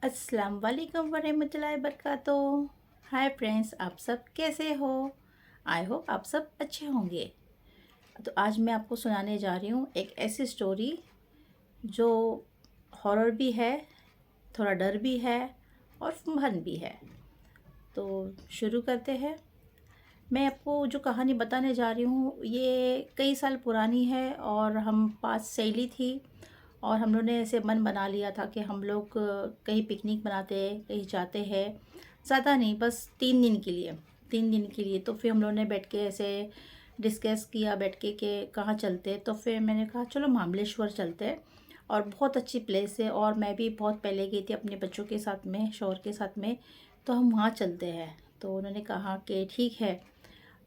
अस्सलाम वालेकुम वरहमतुल्लाहि वबरकातुहू। हाय फ्रेंड्स, आप सब कैसे हो? आई होप आप सब अच्छे होंगे। तो आज मैं आपको सुनाने जा रही हूँ एक ऐसी स्टोरी जो हॉरर भी है, थोड़ा डर भी है और फन भी है। तो शुरू करते हैं। मैं आपको जो कहानी बताने जा रही हूँ ये कई साल पुरानी है और हम 5 सहेली थी और हम लोग ने ऐसे मन बना लिया था कि हम लोग कहीं पिकनिक मनाते हैं, कहीं जाते हैं। ज़्यादा नहीं, बस 3 दिन के लिए। तो फिर हम लोग ने बैठ के ऐसे डिस्कस किया बैठ के कि कहाँ चलते। तो फिर मैंने कहा चलो महाबलेश्वर चलते हैं और बहुत अच्छी प्लेस है और मैं भी बहुत पहले गई थी अपने बच्चों के साथ में, शौहर के साथ में। तो हम वहाँ चलते हैं। तो उन्होंने कहा कि ठीक है।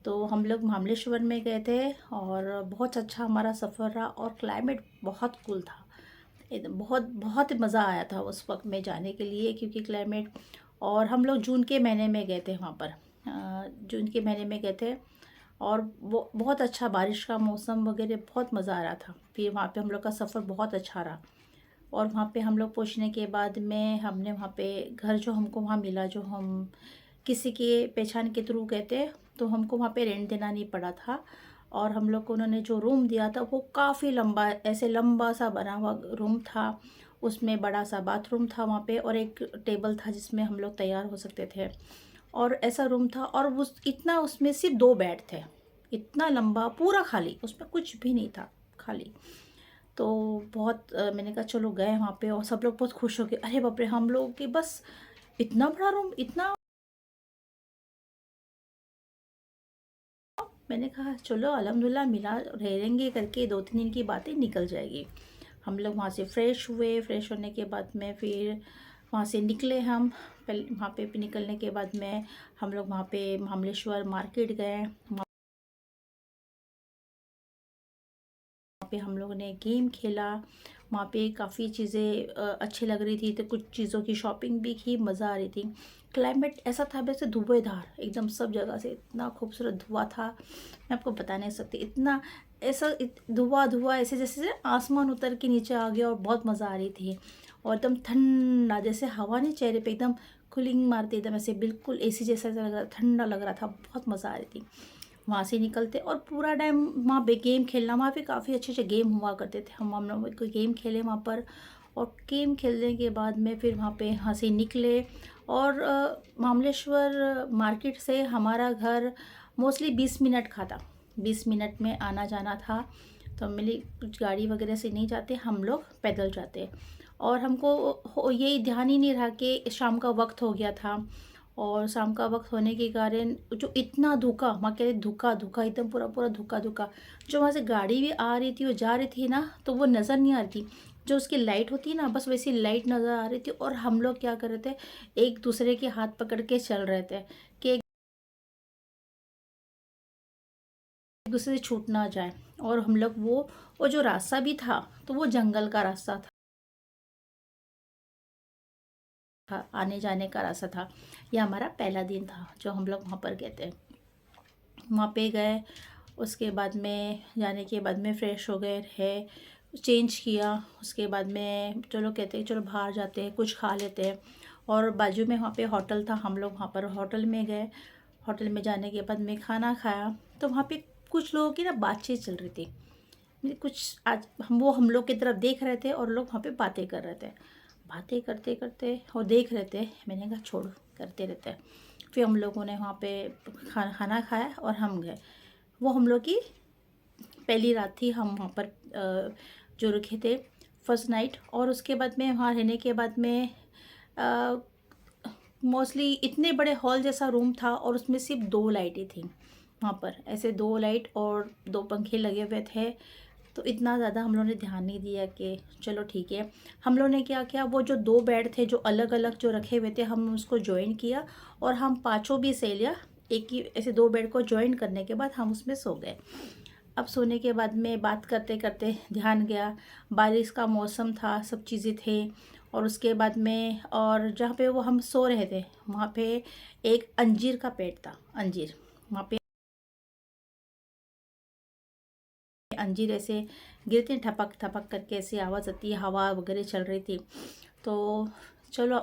तो हम लोग महाबलेश्वर में गए थे और बहुत अच्छा हमारा सफ़र रहा और क्लाइमेट बहुत कूल था। एकदम बहुत बहुत मज़ा आया था उस वक्त में जाने के लिए, क्योंकि क्लाइमेट। और हम लोग जून के महीने में गए थे वहाँ पर। जून के महीने में गए थे और वो बहुत अच्छा, बारिश का मौसम वगैरह, बहुत मज़ा आ रहा था। फिर वहाँ पे हम लोग का सफ़र बहुत अच्छा रहा। और वहाँ पे हम लोग पहुँचने के बाद में हमने वहाँ पे घर जो हमको वहाँ मिला, जो हम किसी के पहचान के थ्रू गए थे, तो हमको वहाँ पे रेंट देना नहीं पड़ा था। और हम लोग को उन्होंने जो रूम दिया था वो काफ़ी लंबा, ऐसे लंबा सा बना हुआ रूम था। उसमें बड़ा सा बाथरूम था वहाँ पे और एक टेबल था जिसमें हम लोग तैयार हो सकते थे। और ऐसा रूम था और उस इतना, उसमें सिर्फ 2 बेड थे। इतना लंबा, पूरा खाली, उसमें कुछ भी नहीं था, खाली। तो बहुत मैंने कहा चलो गए वहाँ पे और सब लोग बहुत खुश हो गए। अरे बाप रे, हम लोग के बस इतना बड़ा रूम, इतना। मैंने कहा चलो अल्हम्दुलिल्लाह मिला, रहेंगे करके 2-3 दिन की बातें निकल जाएगी। हम लोग वहाँ से फ्रेश हुए। फ्रेश होने के बाद में फिर वहाँ से निकले हम। पहले वहाँ पे निकलने के बाद में हम लोग वहाँ पे महाबलेश्वर मार्केट गए। वहाँ पे हम लोगों ने गेम खेला। वहाँ पे काफ़ी चीज़ें अच्छी लग रही थी, तो कुछ चीज़ों की शॉपिंग भी की, मज़ा आ रही थी। क्लाइमेट ऐसा था वैसे धुआंधार एकदम, सब जगह से इतना खूबसूरत धुआं था, मैं आपको बता नहीं सकती। इतना ऐसा धुआं धुआं ऐसे जैसे आसमान उतर के नीचे आ गया और बहुत मज़ा आ रही थी। और एकदम ठंडा, जैसे हवा नहीं चेहरे पे एकदम कूलिंग मारती, एकदम ऐसे बिल्कुल एसी जैसा लग रहा, ठंडा लग रहा था, बहुत मज़ा आ रही थी। वहाँ से निकलते और पूरा टाइम वहाँ पे गेम खेलना। वहाँ पे काफ़ी अच्छे अच्छे गेम हुआ करते थे। हम लोग कोई गेम खेले वहाँ पर। और गेम खेलने के बाद में फिर वहाँ पे यहाँ से निकले। और महाबलेश्वर मार्केट से हमारा घर मोस्टली 20 मिनट का था। 20 मिनट में आना जाना था। तो मिली कुछ गाड़ी वगैरह से नहीं जाते, हम लोग पैदल जाते। और हमको यही ध्यान ही नहीं रहा कि शाम का वक्त हो गया था। और शाम का वक्त होने के कारण जो इतना धुआं, वहाँ कह रहे धुआं धुआं, एकदम पूरा पूरा धुआं धुआं। जो वहाँ से गाड़ी भी आ रही थी और जा रही थी ना, तो वो नज़र नहीं आ रही थी। जो उसकी लाइट होती है ना, बस वैसी लाइट नज़र आ रही थी। और हम लोग क्या कर रहे थे, एक दूसरे के हाथ पकड़ के चल रहे थे कि एक दूसरे से छूट ना जाए। और हम लोग वो जो रास्ता भी था, तो वो जंगल का रास्ता था, आने जाने का रास्ता था। यह हमारा पहला दिन था जो हम लोग वहाँ पर गए थे। वहाँ पे गए, उसके बाद में जाने के बाद में फ़्रेश हो गए है, चेंज किया। उसके बाद में चलो कहते हैं चलो बाहर जाते हैं, कुछ खा लेते हैं। और बाजू में वहाँ पे होटल था, हम लोग वहाँ पर होटल में गए। होटल में जाने के बाद में खाना खाया। तो वहाँ पे कुछ लोगों की ना बातचीत चल रही थी। कुछ आज हम लोग की तरफ देख रहे थे और लोग वहाँ पे बातें कर रहे थे। बातें करते करते और देख रहे थे। मैंने कहा छोड़ो, करते रहते हैं। फिर हम लोगों ने वहाँ पे खाना खाया और हम गए। वो हम लोग की पहली रात थी, हम वहाँ पर जो रुके थे, फर्स्ट नाइट। और उसके बाद में वहाँ रहने के बाद में मोस्टली इतने बड़े हॉल जैसा रूम था और उसमें सिर्फ 2 लाइटें थी। वहाँ पर ऐसे 2 लाइट और 2 पंखे लगे हुए थे। तो इतना ज़्यादा हम लोगों ने ध्यान नहीं दिया कि चलो ठीक है। हम लोगों ने क्या किया, वो जो 2 बेड थे जो अलग अलग जो रखे हुए थे, हम उसको जॉइन किया। और हम पाँचों भी सहेलियाँ एक ही ऐसे 2 बेड को जॉइन करने के बाद हम उसमें सो गए। अब सोने के बाद में बात करते करते ध्यान गया, बारिश का मौसम था, सब चीज़ें थे। और उसके बाद में, और जहाँ पे वो हम सो रहे थे वहाँ पे एक अंजीर का पेड़ था। अंजीर, वहाँ पे अंजीर ऐसे गिरते हैं, ठपक ठपक करके ऐसी आवाज़ आती है, हवा वगैरह चल रही थी। तो चलो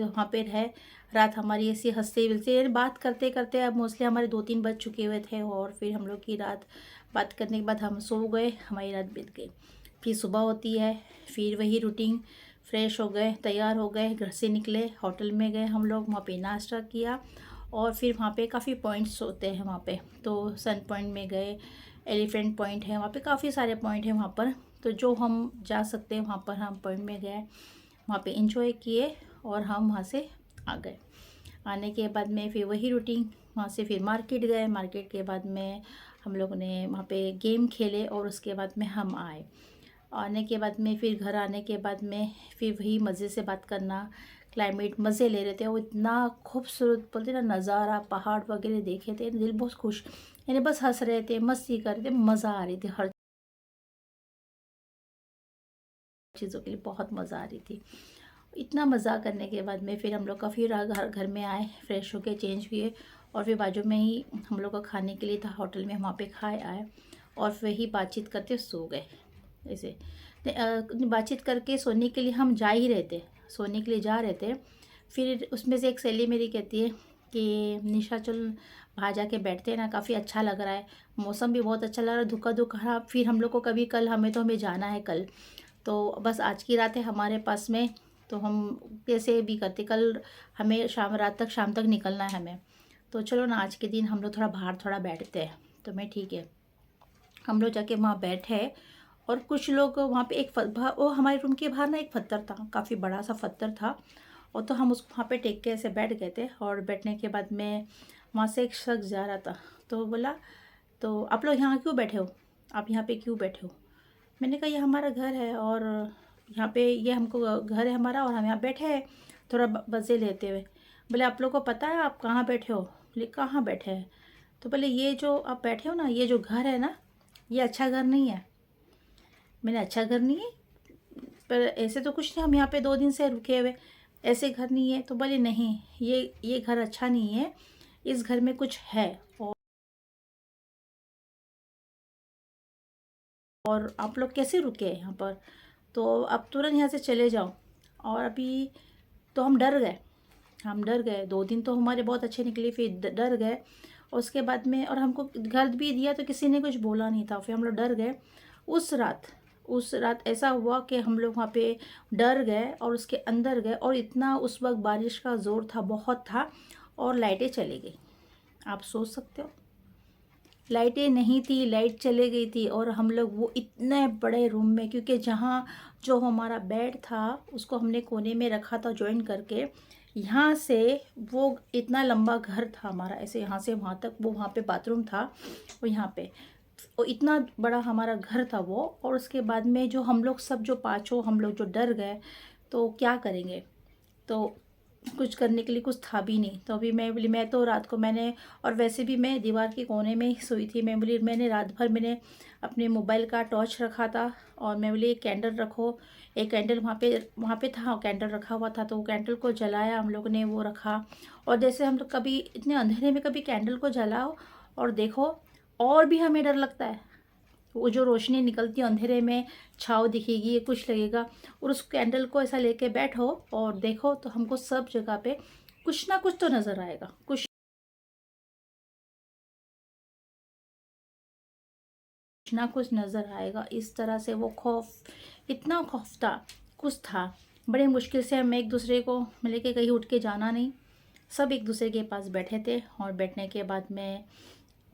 वहाँ पे रहे रात हमारी ऐसी हंसते मिलते बात करते करते। अब मोस्टली हमारे 2-3 बज चुके हुए थे और फिर हम लोग की रात बात करने के बाद हम सो गए, हमारी रात बीत गई। फिर सुबह होती है, फिर वही रूटीन। फ्रेश हो गए, तैयार हो गए, घर से निकले, होटल में गए हम लोग, वहाँ पे नाश्ता किया और फिर वहाँ पे काफ़ी पॉइंट्स होते हैं वहाँ पे। तो सन पॉइंट में गए, एलिफेंट पॉइंट है वहाँ पे, काफ़ी सारे पॉइंट हैं वहाँ पर। तो जो हम जा सकते हैं वहाँ पर हम पॉइंट में गए, वहाँ पे एंजॉय किए और हम वहाँ से आ गए। आने के बाद में फिर वही रूटीन, वहाँ से फिर मार्केट गए। मार्केट के बाद में हम लोगों ने वहाँ पे गेम खेले और उसके बाद में हम आए। आने के बाद में फिर घर आने के बाद में फिर वही मज़े से बात करना, क्लाइमेट मज़े ले रहे थे। वो इतना खूबसूरत बोलते ना नज़ारा, पहाड़ वगैरह देखे थे, दिल बहुत खुश, यानी बस हंस रहे थे, मस्ती कर रहे थे, मज़ा आ रही थी, हर चीज़ों के लिए बहुत मज़ा आ रही थी। इतना मज़ा करने के बाद में फिर हम लोग का फिर घर में आए, फ्रेश होके चेंज हुए और फिर बाजू में ही हम लोग का खाने के लिए था होटल में, वहाँ पे खाए आए और वही बातचीत करते सो गए। ऐसे बातचीत करके सोने के लिए हम जा ही रहे थे, सोने के लिए जा रहे थे। फिर उसमें से एक सहेली मेरी कहती है कि निशा चल बाहर जाके बैठते हैं ना, काफ़ी अच्छा लग रहा है, मौसम भी बहुत अच्छा लग रहा है, धुका धुका। फिर हम लोग को कभी कल हमें जाना है कल, तो बस आज की रात है हमारे पास में, तो हम कैसे भी करते, कल हमें शाम तक निकलना है हमें। तो चलो ना आज के दिन हम लोग थोड़ा बाहर थोड़ा बैठते हैं। तो मैं ठीक है, हम लोग जाके वहाँ बैठे और कुछ लोग वहाँ पे वो हमारे रूम के बाहर ना एक पत्थर था, काफ़ी बड़ा सा पत्थर था। और तो हम उस वहाँ पे टेक के ऐसे बैठ गए थे और बैठने के बाद में वहाँ से एक शख्स जा रहा था, तो बोला तो आप लोग यहाँ क्यों बैठे हो, आप यहाँ पे क्यों बैठे हो। मैंने कहा ये हमारा घर है और यहाँ पे ये हमको घर है हमारा और हम यहाँ बैठे हैं थोड़ा मज़े लेते हुए। बोले आप लोग को पता है आप कहाँ बैठे हो। बोले कहाँ बैठे हैं। तो बोले ये जो आप बैठे हो ना, ये जो घर है ना, ये अच्छा घर नहीं है। मैंने अच्छा घर नहीं है, पर ऐसे तो कुछ नहीं, हम यहाँ पे 2 दिन से रुके हुए, ऐसे घर नहीं है। तो बोले नहीं, ये घर अच्छा नहीं है, इस घर में कुछ है और आप लोग कैसे रुके हैं यहाँ पर, तो आप तुरंत यहाँ से चले जाओ। और अभी तो हम डर गए, 2 दिन तो हमारे बहुत अच्छे निकले, फिर डर गए। और उसके बाद में और हमको घर भी दिया तो किसी ने कुछ बोला नहीं था, फिर हम लोग डर गए। उस रात ऐसा हुआ कि हम लोग वहाँ पे डर गए और उसके अंदर गए और इतना उस वक्त बारिश का ज़ोर था, बहुत था, और लाइटें चली गई। आप सोच सकते हो, लाइटें नहीं थी, लाइट चले गई थी। और हम लोग वो इतने बड़े रूम में, क्योंकि जहाँ जो हमारा बेड था उसको हमने कोने में रखा था जॉइन करके, यहाँ से वो इतना लंबा घर था हमारा, ऐसे यहाँ से वहाँ तक, वो वहाँ पे बाथरूम था, वो यहाँ पे, वो इतना बड़ा हमारा घर था वो। और उसके बाद में जो हम लोग सब जो पाँचों हम लोग जो डर गए, तो क्या करेंगे, तो कुछ करने के लिए कुछ था भी नहीं। तो अभी मैं बोली, मैं तो रात को मैंने, और वैसे भी मैं दीवार के कोने में ही सोई थी, मैं बोली मैंने रात भर मैंने अपने मोबाइल का टॉर्च रखा था और मैं बोली एक कैंडल रखो, एक कैंडल वहाँ पे था, कैंडल रखा हुआ था, तो वो कैंडल को जलाया हम लोग ने, वो रखा। और जैसे हम लोग कभी इतने अंधेरे में कभी कैंडल को जलाओ और देखो, और भी हमें डर लगता है, वो जो रोशनी निकलती है अंधेरे में, छाँव दिखेगी, कुछ लगेगा। और उस कैंडल को ऐसा लेके बैठो और देखो तो हमको सब जगह पे कुछ ना कुछ तो नज़र आएगा, कुछ ना कुछ नज़र आएगा। इस तरह से वो खौफ, इतना खौफ था, कुछ था। बड़े मुश्किल से हम एक दूसरे को मिले के कहीं उठ के जाना नहीं, सब एक दूसरे के पास बैठे थे। और बैठने के बाद में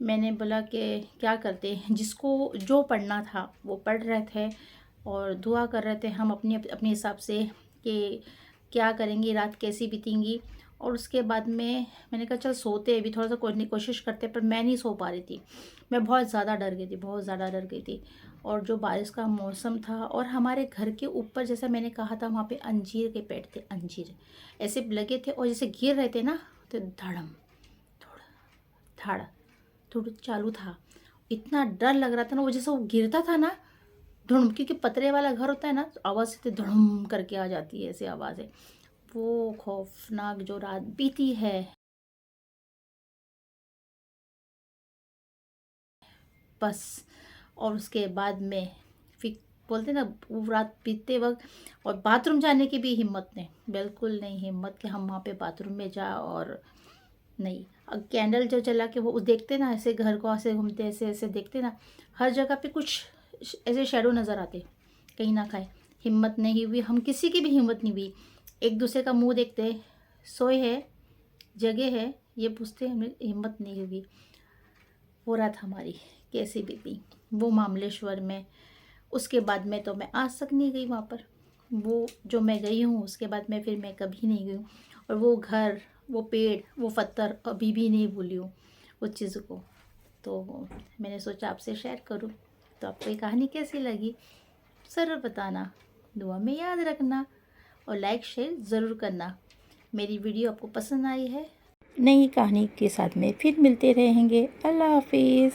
मैंने बोला कि क्या करते हैं, जिसको जो पढ़ना था वो पढ़ रहे थे और दुआ कर रहे थे हम अपने अपने हिसाब से कि क्या करेंगी, रात कैसी बीतेंगी। और उसके बाद में मैंने कहा चल सोते, अभी थोड़ा सा कोशिश करते, पर मैं नहीं सो पा रही थी, मैं बहुत ज़्यादा डर गई थी, बहुत ज़्यादा डर गई थी। और जो बारिश का मौसम था और हमारे घर के ऊपर, जैसा मैंने कहा था, वहाँ पे अंजीर के पेड़ थे, अंजीर ऐसे लगे थे और जैसे गिर रहे थे ना, तो धड़म थोड़ा धड़ थोड़ा चालू था। इतना डर लग रहा था ना, वो जैसे वो गिरता था ना, धुड़म, क्योंकि पतरे वाला घर होता है ना, तो आवाज़ से धुड़म करके आ जाती है, ऐसी आवाज़ है। वो खौफनाक जो रात बीती है, बस। और उसके बाद में फिर बोलते ना वो रात बीतते वक्त, और बाथरूम जाने की भी हिम्मत नहीं, बिल्कुल नहीं हिम्मत कि हम वहाँ पे बाथरूम में जा, और नहीं। कैंडल जो जला के वो देखते ना, ऐसे घर को ऐसे घूमते, ऐसे ऐसे देखते ना, हर जगह पे कुछ ऐसे शेडो नज़र आते, कहीं ना खाए। हिम्मत नहीं हुई, हम किसी की भी हिम्मत नहीं हुई। एक दूसरे का मुंह देखते, सोए है, जगह है, ये पूछते, हमें हिम्मत नहीं हुई। वो रात हमारी कैसी बीती वो महाबलेश्वर में। उसके बाद में तो मैं आज तक नहीं गई वहाँ पर। वो जो मैं गई हूँ उसके बाद में फिर मैं कभी नहीं गई हूँ। और वो घर, वो पेड़, वो पत्थर अभी भी नहीं भूली हूँ उस चीज़ को। तो मैंने सोचा आपसे शेयर करूँ। तो आपको ये कहानी कैसी लगी ज़रूर बताना, दुआ में याद रखना, और लाइक शेयर ज़रूर करना। मेरी वीडियो आपको पसंद आई है, नई कहानी के साथ में फिर मिलते रहेंगे। अल्लाह हाफिज़।